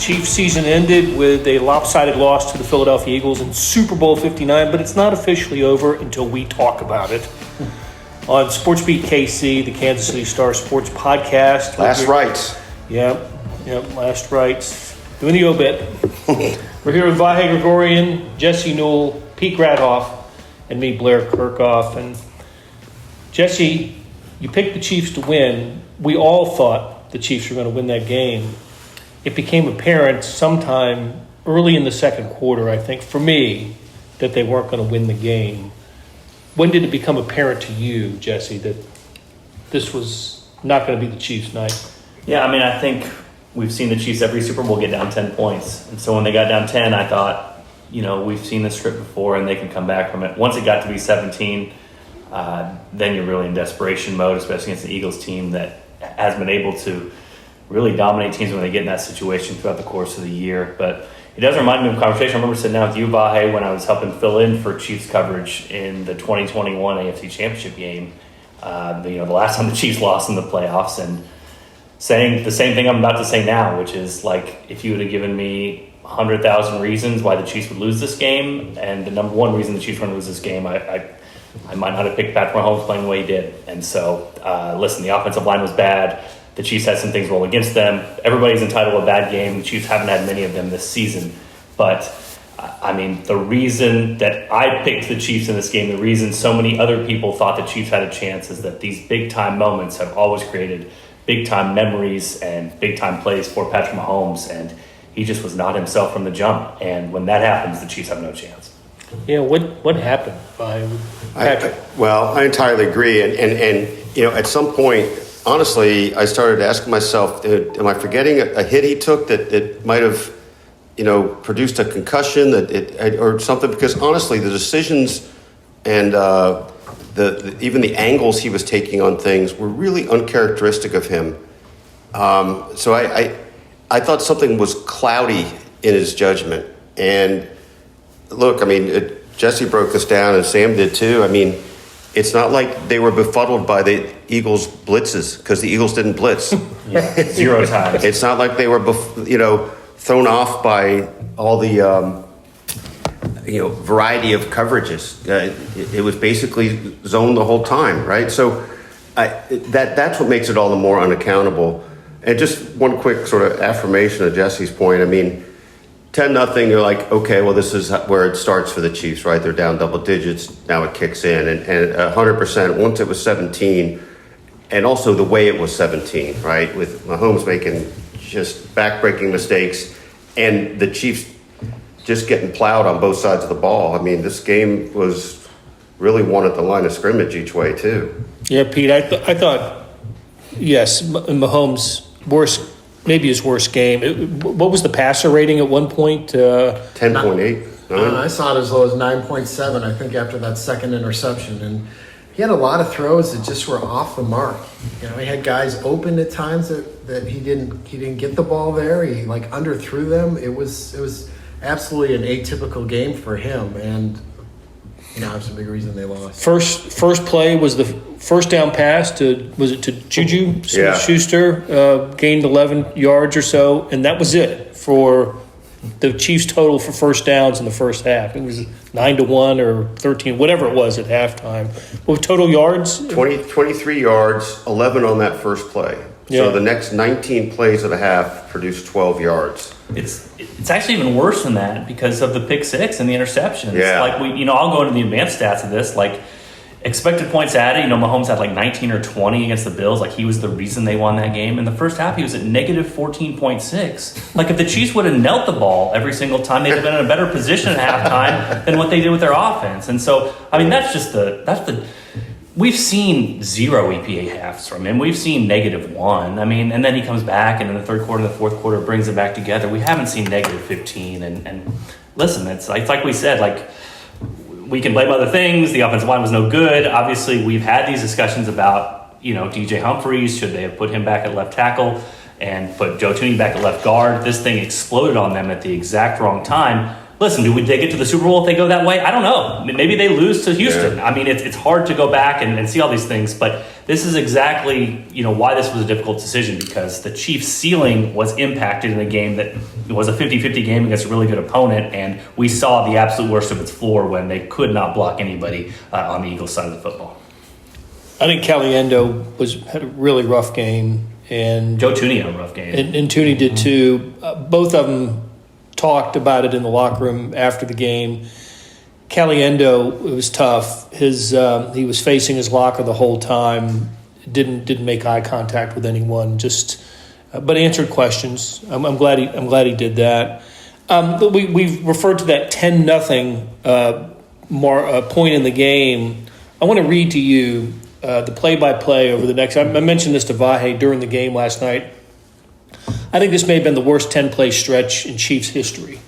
Chiefs season ended with a lopsided loss to the Philadelphia Eagles in Super Bowl 59, but it's not officially over until we talk about it. On SportsBeat KC, the Kansas City Star Sports podcast. Last rights. Yep, last rights. Doing the obit. We're here with Vahe Gregorian, Jesse Newell, Pete Grathoff, and me, Blair Kirchhoff. And Jesse, you picked the Chiefs to win. We all thought the Chiefs were going to win that game. It became apparent sometime early in the second quarter, I think, for me, that they weren't going to win the game. When did it become apparent to you, Jesse, that this was not going to be the Chiefs' night? Yeah, I mean, I think we've seen the Chiefs every Super Bowl get down 10 points. And so when they got down 10, I thought, we've seen this script before and they can come back from it. Once it got to be 17, then you're really in desperation mode, especially against the Eagles team that has been able to really dominate teams when they get in that situation throughout the course of the year. But it does remind me of a conversation. I remember sitting down with you, Vahe, when I was helping fill in for Chiefs coverage in the 2021 AFC Championship game. The last time the Chiefs lost in the playoffs, and saying the same thing I'm about to say now, which is like, if you would have given me 100,000 reasons why the Chiefs would lose this game, and the number one reason the Chiefs were going to lose this game, I might not have picked Patrick Mahomes playing the way he did. And so, listen, the offensive line was bad. The Chiefs had some things roll against them. Everybody's entitled to a bad game. The Chiefs haven't had many of them this season. But, I mean, the reason that I picked the Chiefs in this game, the reason so many other people thought the Chiefs had a chance, is that these big-time moments have always created big-time memories and big-time plays for Patrick Mahomes. And he just was not himself from the jump. And when that happens, the Chiefs have no chance. Yeah, what happened by Patrick? I entirely agree. And at some point, honestly, I started asking myself, am I forgetting a hit he took that might have, produced a concussion or something? Because honestly, the decisions and even the angles he was taking on things were really uncharacteristic of him. So I thought something was cloudy in his judgment. And look, I mean, Jesse broke this down and Sam did too. I mean, it's not like they were befuddled by the Eagles' blitzes, because the Eagles didn't blitz. Zero times. It's not like they were, thrown off by all the, variety of coverages. It was basically zone the whole time, right? So that's what makes it all the more unaccountable. And just one quick sort of affirmation of Jesse's point. I mean, 10-0, you're like, okay, well, this is where it starts for the Chiefs, right? They're down double digits. Now it kicks in. And 100%, once it was 17, and also the way it was 17, right? With Mahomes making just back-breaking mistakes and the Chiefs just getting plowed on both sides of the ball. I mean, this game was really won at the line of scrimmage each way, too. Yeah, Pete, I thought, yes, Mahomes' maybe his worst game. What was the passer rating at one point? 10.8. I saw it as low as 9.7, I think, after that second interception. And he had a lot of throws that just were off the mark. He had guys open at times that he didn't get the ball there. He underthrew them. It was absolutely an atypical game for him, and that's a big reason they lost. First play was the first down pass to Juju Smith-Schuster, gained 11 yards or so, and that was it for the Chiefs' total for first downs in the first half. It was 9-1 or 13, whatever it was at halftime. What total yards? 23 yards, 11 on that first play. Yeah. So the next 19 plays of the half produced 12 yards. It's actually even worse than that because of the pick six and the interceptions. Yeah. I'll go into the advanced stats of this. Expected points added, Mahomes had 19 or 20 against the Bills. He was the reason they won that game. In the first half, he was at negative 14.6. If the Chiefs would have knelt the ball every single time, they'd have been in a better position at halftime than what they did with their offense. And so, that's the we've seen 0 EPA halves from him. We've seen -1. And then he comes back, and in the third quarter and the fourth quarter brings it back together. We haven't seen -15. And listen, it's like we said, we can blame other things. The offensive line was no good. Obviously, we've had these discussions about, DJ Humphries. Should they have put him back at left tackle and put Joe Thuney back at left guard? This thing exploded on them at the exact wrong time. Listen, do they get to the Super Bowl if they go that way? I don't know. Maybe they lose to Houston. Yeah. It's hard to go back and see all these things, but this is exactly why this was a difficult decision, because the Chiefs' ceiling was impacted in a game that it was a 50-50 game against a really good opponent, and we saw the absolute worst of its floor when they could not block anybody on the Eagles side of the football. I think Caliendo had a really rough game, and Joe Tooney had a rough game. and Tooney did too. Both of them talked about it in the locker room after the game. Caliendo, it was tough. He was facing his locker the whole time. Didn't make eye contact with anyone. But answered questions. I'm glad he did that. We've referred to that 10-0 point in the game. I want to read to you the play-by-play over the next. I mentioned this to Vahe during the game last night. I think this may have been the worst 10-play stretch in Chiefs history.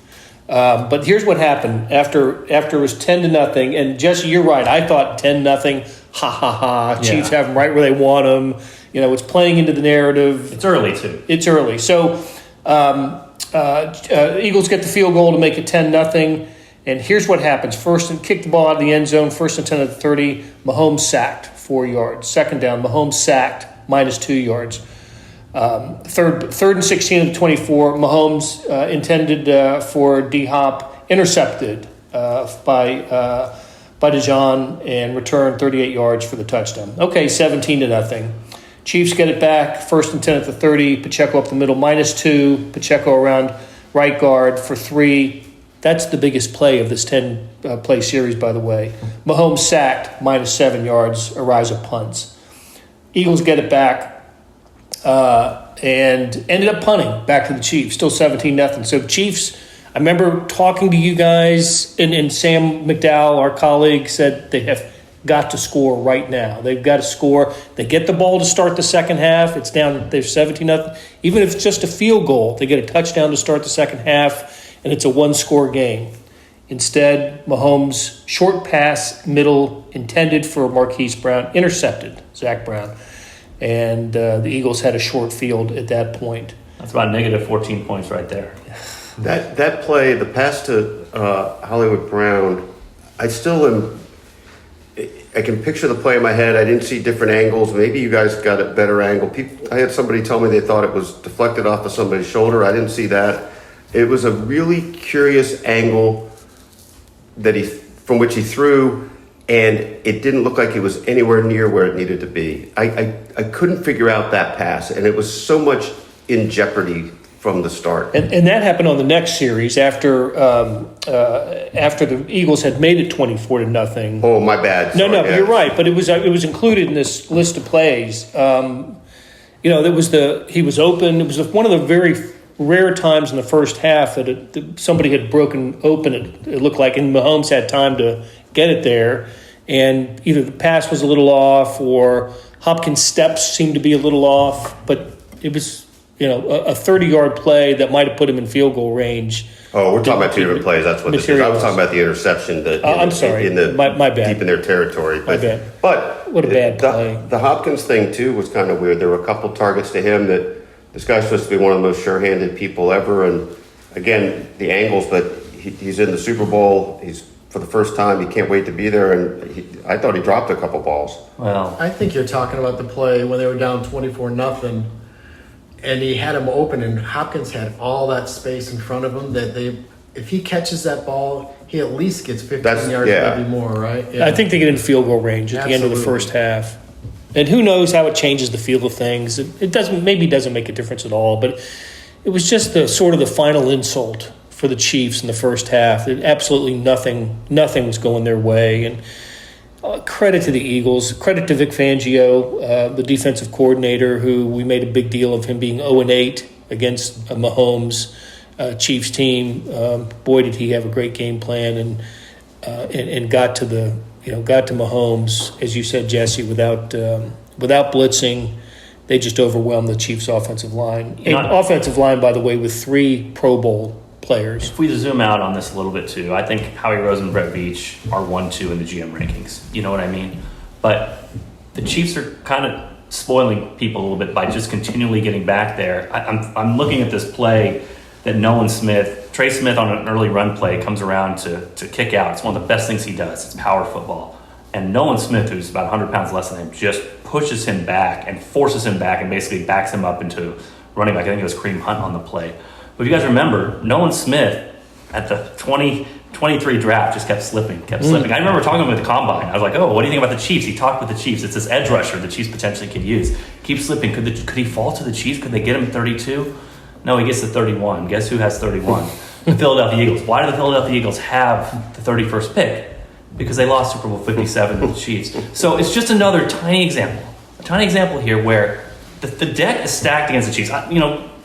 But here's what happened after it was 10-0. And Jesse, you're right. I thought 10-0. Ha ha ha. Chiefs have them right where they want them. It's playing into the narrative. It's early too. It's early. So Eagles get the field goal to make it 10-0. And here's what happens. First, and kick the ball out of the end zone. First and 10 at the 30. Mahomes sacked 4 yards. Second down, Mahomes sacked -2 yards. Third and 16 at the 24. Mahomes intended for D-Hop, intercepted by DeJohn and returned 38 yards for the touchdown. Okay, 17-0. Chiefs get it back. First and 10 at the 30. Pacheco up the middle, -2. Pacheco around right guard for 3. That's the biggest play of this 10-play series, by the way. Mahomes sacked, -7 yards. Ariza punts. Eagles get it back. And ended up punting back to the Chiefs, still 17-0. So Chiefs, I remember talking to you guys, and Sam McDowell, our colleague, said they have got to score right now. They've got to score. They get the ball to start the second half. It's down, they're 17-0. Even if it's just a field goal, they get a touchdown to start the second half, and it's a one-score game. Instead, Mahomes, short pass, middle, intended for Marquise Brown, intercepted Zach Brown. And the Eagles had a short field at that point. That's about -14 points right there. That play, the pass to Hollywood Brown, I can picture the play in my head. I didn't see different angles. Maybe you guys got a better angle. I had somebody tell me they thought it was deflected off of somebody's shoulder. I didn't see that. It was a really curious angle from which he threw, and it didn't look like it was anywhere near where it needed to be. I couldn't figure out that pass, and it was so much in jeopardy from the start. And that happened on the next series after the Eagles had made it 24-0. Oh, my bad. No, Sorry, you're right. But it was included in this list of plays. He was open. It was one of the very rare times in the first half that somebody had broken open. It looked like, and Mahomes had time to get it there, and either the pass was a little off or Hopkins' steps seemed to be a little off, but it was a 30-yard play that might have put him in field goal range. Oh, we're talking about two different plays. That's what this is. I was talking about the interception. I'm sorry. My bad. Deep in their territory. My bad. But what a bad play. The Hopkins thing, too, was kind of weird. There were a couple targets to him that this guy's supposed to be one of the most sure-handed people ever. And, again, the angles, but he's in the Super Bowl. He's for the first time. He can't wait to be there. And I thought he dropped a couple balls. Well, I think you're talking about the play when they were down 24-0. And he had him open, and Hopkins had all that space in front of him if he catches that ball, he at least gets 15 yards, maybe more, right? Yeah. I think they get in field goal range at the end of the first half. And who knows how it changes the feel of things. It doesn't make a difference at all, but it was just the final insult for the Chiefs in the first half. Absolutely nothing was going their way. And credit to the Eagles, credit to Vic Fangio, the defensive coordinator, who we made a big deal of him being 0-8 against Mahomes' Chiefs team. Boy, did he have a great game plan and got to Mahomes, as you said, Jesse, without blitzing. They just overwhelmed the Chiefs' offensive line. Offensive line, by the way, with 3 Pro Bowl players. If we zoom out on this a little bit too, I think Howie Roseman and Brett Veach are 1-2 in the GM rankings. You know what I mean? But the Chiefs are kind of spoiling people a little bit by just continually getting back there. I'm looking at this play that Trey Smith on an early run play comes around to kick out. It's one of the best things he does. It's power football. And Nolan Smith, who's about 100 pounds less than him, just pushes him back and forces him back and basically backs him up into running back. I think it was Kareem Hunt on the play. But if you guys remember, Nolan Smith at the 2023 draft just kept slipping. I remember talking to him at the combine. I was like, oh, what do you think about the Chiefs? He talked with the Chiefs. It's this edge rusher the Chiefs potentially could use. Keeps slipping. Could he fall to the Chiefs? Could they get him 32? No, he gets to 31. Guess who has 31? The Philadelphia Eagles. Why do the Philadelphia Eagles have the 31st pick? Because they lost Super Bowl 57 to the Chiefs. So it's just another tiny example here where the deck is stacked against the Chiefs.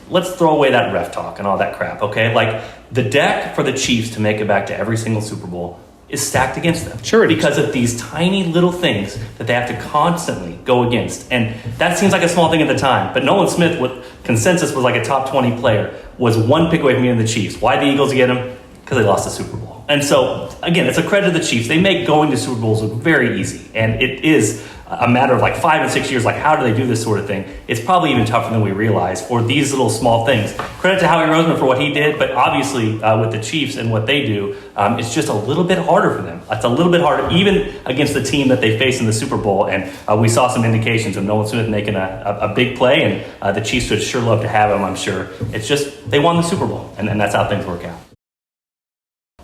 Let's throw away that ref talk and all that crap, okay? Like, the deck for the Chiefs to make it back to every single Super Bowl is stacked against them. Sure it is. Because of these tiny little things that they have to constantly go against. And that seems like a small thing at the time. But Nolan Smith, with consensus, was like a top 20 player, was one pick away from being the Chiefs. Why did the Eagles get him? Because they lost the Super Bowl. And so, again, it's a credit to the Chiefs. They make going to Super Bowls look very easy. And it is a matter of like 5 and 6 years, like how do they do this sort of thing? It's probably even tougher than we realize for these little small things. Credit to Howie Roseman for what he did, but obviously with the Chiefs and what they do, it's just a little bit harder for them. It's a little bit harder, even against the team that they face in the Super Bowl. And we saw some indications of Nolan Smith making a big play, and the Chiefs would sure love to have him, I'm sure. It's just they won the Super Bowl, and that's how things work out.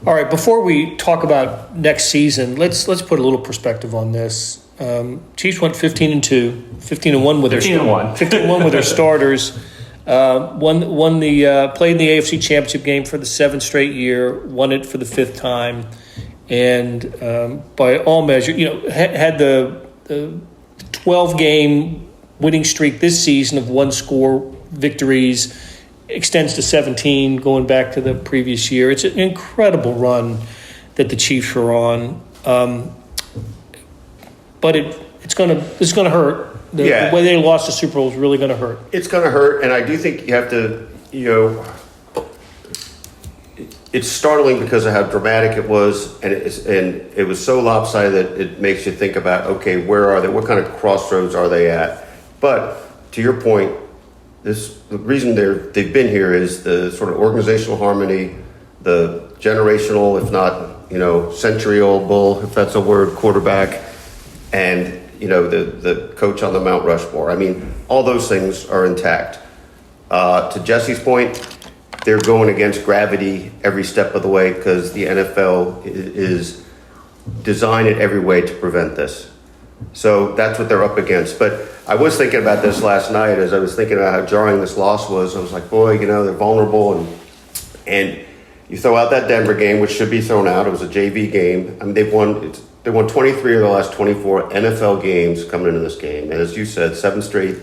All right, before we talk about next season, let's put a little perspective on this. Chiefs went 15-2, 15-1 with 15-1 with their starters. Played in the AFC Championship game for the 7th straight year, won it for the 5th time, and by all measures, had the 12-game winning streak this season of 1-score victories. Extends to 17 going back to the previous year. It's an incredible run that the Chiefs are on. But it's going to hurt. The way they lost the Super Bowl is really going to hurt. It's going to hurt, and I do think you have to, it's startling because of how dramatic it was, and it was so lopsided that it makes you think about, okay, where are they? What kind of crossroads are they at? But to your point, the reason they've been here is the sort of organizational harmony, the generational, if not, century-old bull, if that's a word, quarterback, and, the coach on the Mount Rushmore. I mean, all those things are intact. To Jesse's point, they're going against gravity every step of the way because the NFL is designed in every way to prevent this. So that's what they're up against. But I was thinking about this last night as I was thinking about how jarring this loss was. I was like, boy, they're vulnerable. And you throw out that Denver game, which should be thrown out. It was a JV game. I mean, they won 23 of the last 24 NFL games coming into this game. And as you said, 7 straight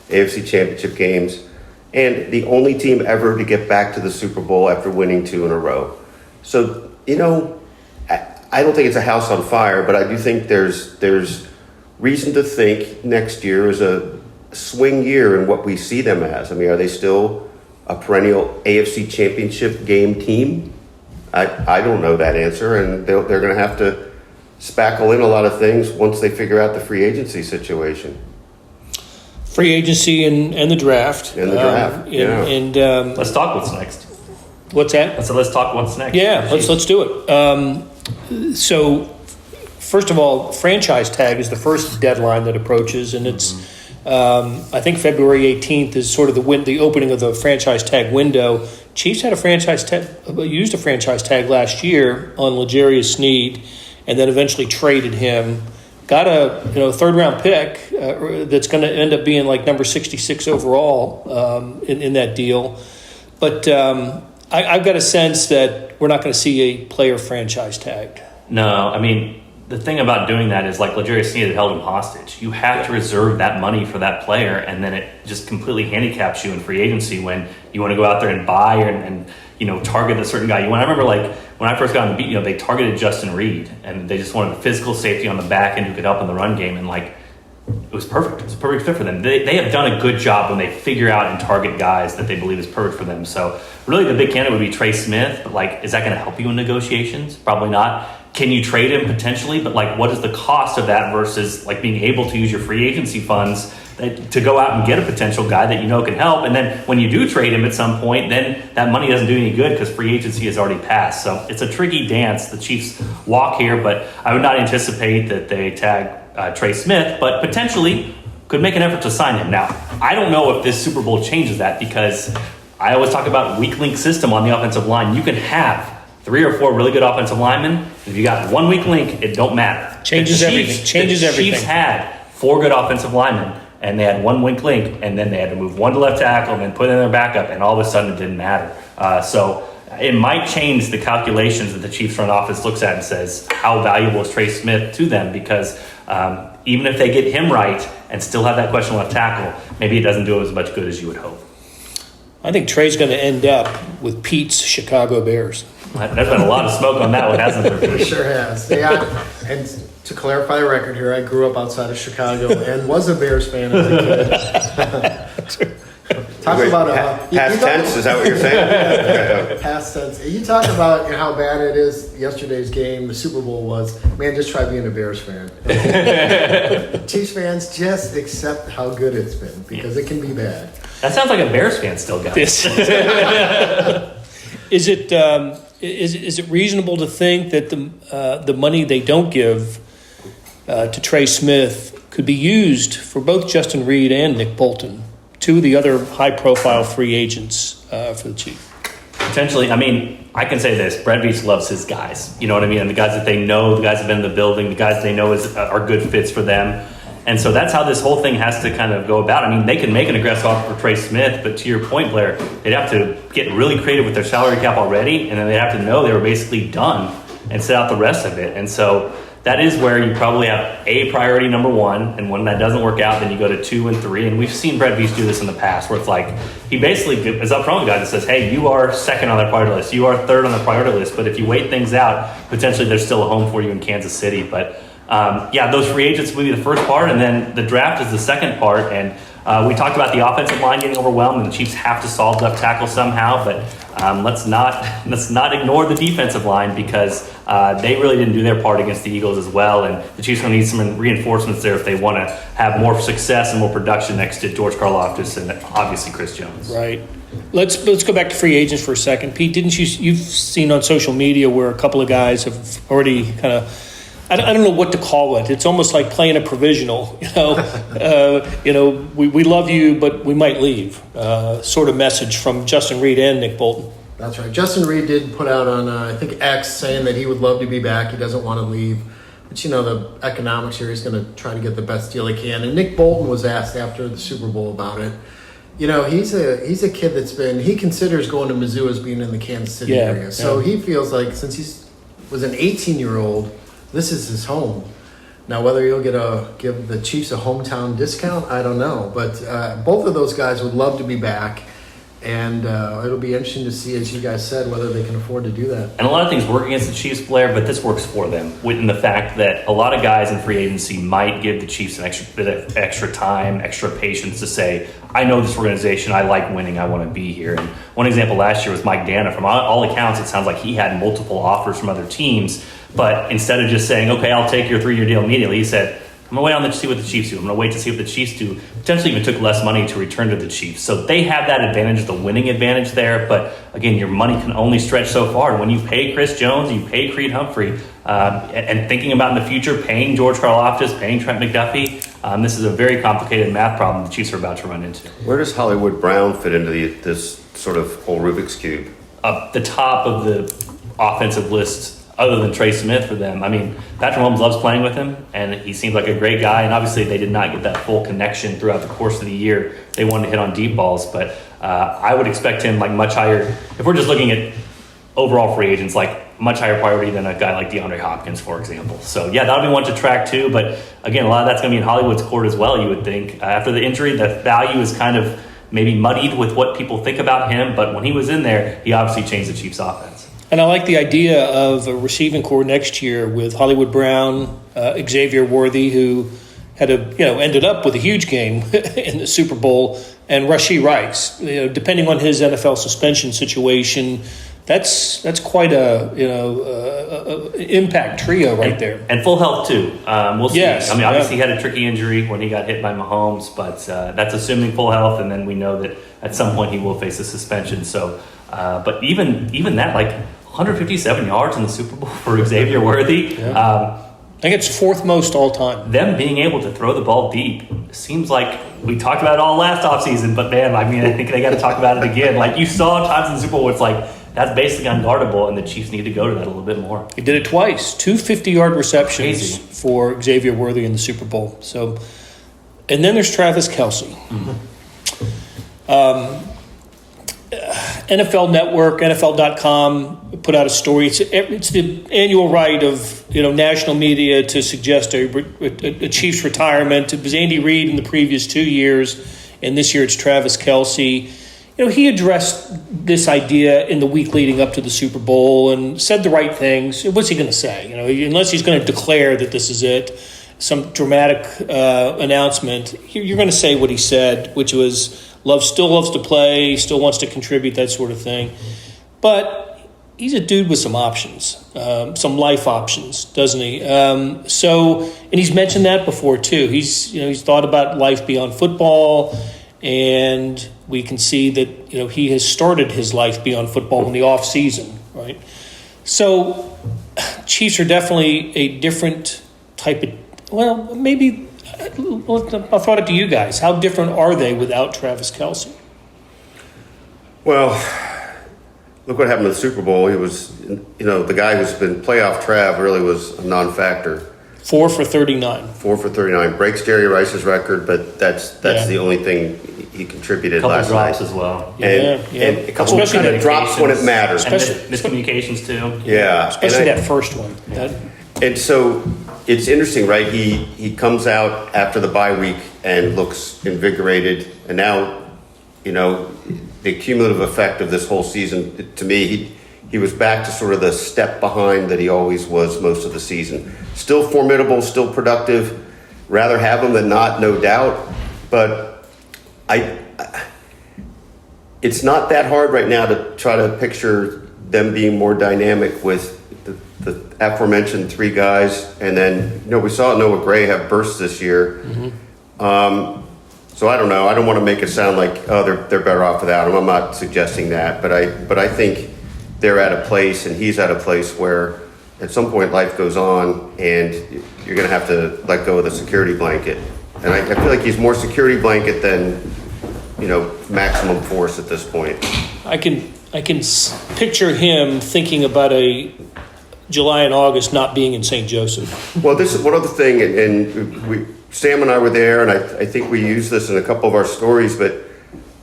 AFC Championship games. And the only team ever to get back to the Super Bowl after winning 2 in a row. So, I don't think it's a house on fire, but I do think there's reason to think next year is a swing year in what we see them as. I mean, are they still a perennial AFC Championship game team? I don't know that answer, and they're going to have to spackle in a lot of things once they figure out the free agency situation. Free agency and the draft. And the draft, Let's talk what's next. What's that? So let's talk what's next. Yeah, let's do it. So, first of all, franchise tag is the first deadline that approaches, and it's I think February 18th is sort of the opening of the franchise tag window. Chiefs had used a franchise tag last year on L'Jarius Sneed, and then eventually traded him. Got a 3rd round pick that's going to end up being like number 66 overall in that deal, but I've got a sense that we're not going to see a player franchise tagged. No, I mean, the thing about doing that is like L'Jarius Sneed had held him hostage. You have to reserve that money for that player, and then it just completely handicaps you in free agency when you want to go out there and buy and target a certain guy. I remember like when I first got on the beat, they targeted Justin Reed, and they just wanted a physical safety on the back end who could help in the run game, and like it was perfect. It was a perfect fit for them. They have done a good job when they figure out and target guys that they believe is perfect for them. So really the big candidate would be Trey Smith, but like, is that going to help you in negotiations? Probably not. Can you trade him potentially? But like, what is the cost of that versus like being able to use your free agency funds to go out and get a potential guy that can help? And then when you do trade him at some point, then that money doesn't do any good because free agency has already passed. So it's a tricky dance the Chiefs walk here, but I would not anticipate that they tag Trey Smith, but potentially could make an effort to sign him. Now, I don't know if this Super Bowl changes that because I always talk about weak link system on the offensive line. You can have 3 or 4 really good offensive linemen. If you got one weak link, it don't matter. Changes everything. Changes everything. The Chiefs had 4 good offensive linemen, and they had one weak link, and then they had to move one to left tackle and then put in their backup, and all of a sudden it didn't matter. So it might change the calculations that the Chiefs front office looks at and says, how valuable is Trey Smith to them? Because even if they get him right and still have that question left tackle, maybe it doesn't do as much good as you would hope. I think Trey's going to end up with Pete's Chicago Bears. There's been a lot of smoke on that one, hasn't there? It sure has. Yeah, and to clarify the record here, I grew up outside of Chicago and was a Bears fan as a kid. Talk about past tense. Is that what you're saying? Past tense. You talk about how bad it is. Yesterday's game, the Super Bowl was. Man, just try being a Bears fan. Chiefs fans, just accept how good it's been because it can be bad. That sounds like a Bears fan still, guys. Is it reasonable to think that the money they don't give to Trey Smith could be used for both Justin Reed and Nick Bolton, 2 of the other high-profile free agents for the Chiefs? Potentially. I mean, I can say this. Brett Veach loves his guys. You know what I mean? And the guys that they know, the guys that have been in the building, the guys they know are good fits for them. And so that's how this whole thing has to kind of go about. I mean, they can make an aggressive offer for Trey Smith, but to your point, Blair, they'd have to get really creative with their salary cap already, and then they'd have to know they were basically done and set out the rest of it. And so that is where you probably have a priority number 1, and when that doesn't work out, then you go to 2 and 3. And we've seen Brett Veach do this in the past, where it's like he basically is up front with guys that says, hey, you are second on the priority list, you are third on the priority list, but if you wait things out, potentially there's still a home for you in Kansas City. But those free agents will be the first part, and then the draft is the second part. And we talked about the offensive line getting overwhelmed, and the Chiefs have to solve left tackle somehow. But let's not ignore the defensive line because they really didn't do their part against the Eagles as well. And the Chiefs are going to need some reinforcements there if they want to have more success and more production next to George Karlaftis and obviously Chris Jones. Right. Let's go back to free agents for a second. Pete, you've seen on social media where a couple of guys have already kind of, I don't know what to call it. It's almost like playing a provisional, we love you, but we might leave, sort of message from Justin Reed and Nick Bolton. That's right. Justin Reed did put out on, I think, X saying that he would love to be back. He doesn't want to leave. But, the economics here, he's going to try to get the best deal he can. And Nick Bolton was asked after the Super Bowl about it. He's a kid he considers going to Mizzou as being in the Kansas City area. So he feels like since he was an 18-year-old, this is his home. Now, whether he'll give the Chiefs a hometown discount, I don't know. But both of those guys would love to be back. And it'll be interesting to see, as you guys said, whether they can afford to do that. And a lot of things work against the Chiefs, Blair, but this works for them. In the fact that a lot of guys in free agency might give the Chiefs an extra bit of extra time, extra patience to say, I know this organization, I like winning, I want to be here. And one example last year was Mike Dana. From all accounts, it sounds like he had multiple offers from other teams. But instead of just saying, okay, I'll take your 3-year deal immediately, he said, I'm going to wait to see what the Chiefs do. I'm going to wait to see what the Chiefs do. Potentially even took less money to return to the Chiefs. So they have that advantage, the winning advantage there. But again, your money can only stretch so far. When you pay Chris Jones, you pay Creed Humphrey, and thinking about in the future, paying George Karlaftis, paying Trent McDuffie, this is a very complicated math problem the Chiefs are about to run into. Where does Hollywood Brown fit into this sort of whole Rubik's Cube? The top of the offensive list, other than Trey Smith for them. I mean, Patrick Mahomes loves playing with him, and he seems like a great guy. And obviously, they did not get that full connection throughout the course of the year. They wanted to hit on deep balls, but I would expect him much higher. If we're just looking at overall free agents, much higher priority than a guy like DeAndre Hopkins, for example. So yeah, that'll be one to track too. But again, a lot of that's going to be in Hollywood's court as well. You would think after the injury, the value is kind of maybe muddied with what people think about him. But when he was in there, he obviously changed the Chiefs' offense. And I like the idea of a receiving core next year with Hollywood Brown, Xavier Worthy, who had ended up with a huge game in the Super Bowl, and Rashee Rice. Depending on his NFL suspension situation, that's quite a impact trio right there. And full health too. We'll see. Yes, I mean, obviously he had a tricky injury when he got hit by Mahomes, but that's assuming full health, and then we know that at some point he will face a suspension. So, but even that, 157 yards in the Super Bowl for Xavier Worthy. I think it's fourth most all time. Them being able to throw the ball deep seems like we talked about it all last offseason, but man, I mean, I think they got to talk about it again. Like you saw times in the Super Bowl where it's like, that's basically unguardable, and the Chiefs need to go to that a little bit more. He did it twice. 2 50-yard receptions Crazy. for Xavier Worthy in the Super Bowl. So, and then there's Travis Kelce. NFL Network, NFL.com put out a story. It's the annual right of national media to suggest a Chiefs retirement. It was Andy Reid in the previous 2 years, and this year it's Travis Kelce. He addressed this idea in the week leading up to the Super Bowl and said the right things. What's he going to say? Unless he's going to declare that this is it, some dramatic announcement, you're going to say what he said, which was still loves to play, still wants to contribute, that sort of thing. But he's a dude with some options, some life options, doesn't he? And he's mentioned that before too. He's thought about life beyond football, and we can see that he has started his life beyond football in the off season, right? So Chiefs are definitely a different type of. Well, maybe I'll throw it to you guys. How different are they without Travis Kelce? Well, look what happened in the Super Bowl. He was, the guy who's been playoff Trav really was a non-factor. 4 for 39. 4 for 39. Breaks Jerry Rice's record, but that's the only thing he contributed Couple last drops night. as well. And a couple Especially kind of drops when it matters. And miscommunications too. Yeah. Especially that first one. And so it's interesting, right? He comes out after the bye week and looks invigorated. And now, the cumulative effect of this whole season, to me, he was back to sort of the step behind that he always was most of the season. Still formidable, still productive. Rather have him than not, no doubt. But it's not that hard right now to try to picture them being more dynamic with the aforementioned 3 guys. And then, we saw Noah Gray have bursts this year. Mm-hmm. So I don't know. I don't want to make it sound like, they're better off without him. I'm not suggesting that. But I think they're at a place, and he's at a place where at some point life goes on and you're going to have to let go of the security blanket. And I feel like he's more security blanket than, maximum force at this point. I can picture him thinking about a July and August not being in St. Joseph. Well, this is one other thing, and Sam and I were there, and I think we used this in a couple of our stories, but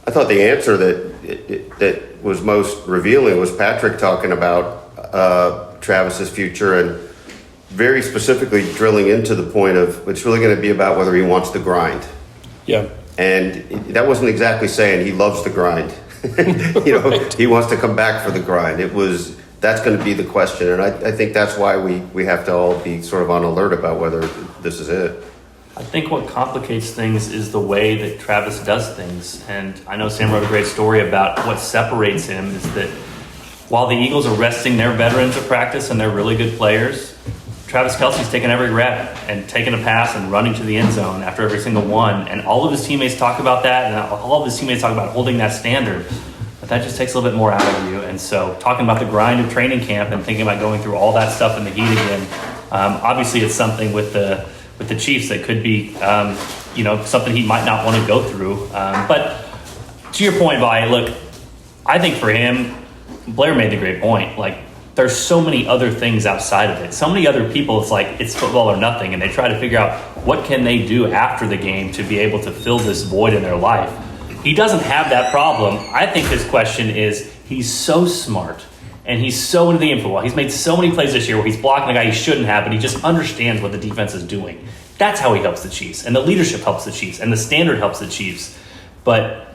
I thought the answer that was most revealing was Patrick talking about Travis's future and very specifically drilling into the point of it's really going to be about whether he wants to grind. Yeah. And that wasn't exactly saying he loves the grind. Right. He wants to come back for the grind. That's going to be the question. And I think that's why we have to all be sort of on alert about whether this is it. I think what complicates things is the way that Travis does things. And I know Sam wrote a great story about what separates him is that while the Eagles are resting their veterans at practice and they're really good players, Travis Kelce's taking every rep and taking a pass and running to the end zone after every single one. And all of his teammates talk about that, and all of his teammates talk about holding that standard. But that just takes a little bit more out of you. And so talking about the grind of training camp and thinking about going through all that stuff in the heat again, obviously it's something with the Chiefs that could be, something he might not want to go through. But to your point, Vi, look, I think for him, Blair made the great point. Like, there's so many other things outside of it. So many other people, it's like it's football or nothing, and they try to figure out what can they do after the game to be able to fill this void in their life. He doesn't have that problem. I think his question is he's so smart and he's so into the game football. He's made so many plays this year where he's blocking a guy he shouldn't have, but he just understands what the defense is doing. That's how he helps the Chiefs, and the leadership helps the Chiefs, and the standard helps the Chiefs. But,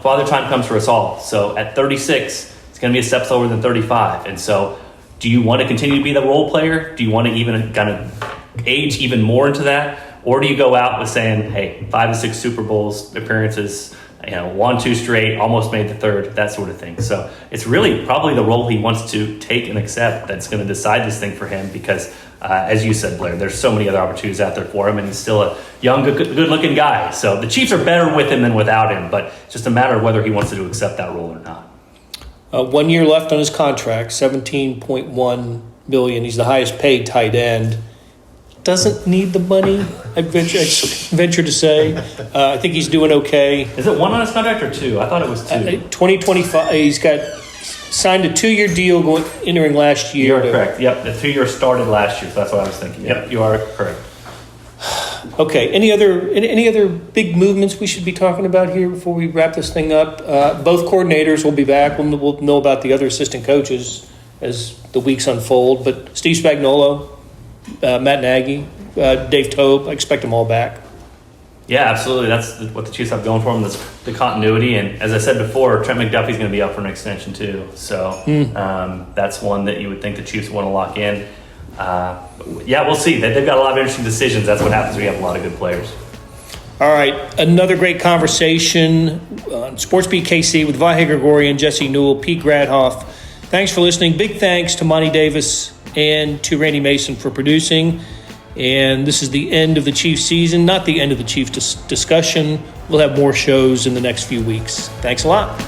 Father Time comes for us all. So at 36, it's going to be a step slower than 35. And so do you want to continue to be the role player? Do you want to even kind of age even more into that? Or do you go out with saying, hey, 5 to 6 Super Bowls appearances, 1-2 straight, almost made the third, that sort of thing. So it's really probably the role he wants to take and accept that's going to decide this thing for him because, as you said, Blair, there's so many other opportunities out there for him, and he's still a young, good-looking guy. So the Chiefs are better with him than without him, but it's just a matter of whether he wants to accept that role or not. 1 year left on his contract, $17.1 million. He's the highest paid tight end. doesn't need the money, I venture to say. I think he's doing okay. Is it 1 on his contract or 2? I thought it was 2. 2025, he's got signed a 2-year deal entering last year. You're correct. Yep, the 2-year started last year, so that's what I was thinking. Yep, you are correct. Okay, any other big movements we should be talking about here before we wrap this thing up? Both coordinators will be back. We'll know about the other assistant coaches as the weeks unfold. But Steve Spagnuolo, Matt Nagy, Dave Tobe, I expect them all back. Yeah, absolutely. That's what the Chiefs have going for them, the continuity. And as I said before, Trent McDuffie's going to be up for an extension too. So that's one that you would think the Chiefs want to lock in. Yeah, we'll see. They've got a lot of interesting decisions. That's what happens when you have a lot of good players. All right, another great conversation on SportsBeat KC with Vahe Gregorian, Jesse Newell, Pete Grathoff. Thanks for listening. Big thanks to Monty Davis and to Randy Mason for producing. And this is the end of the Chiefs season, not the end of the Chiefs discussion. We'll have more shows in the next few weeks. Thanks a lot.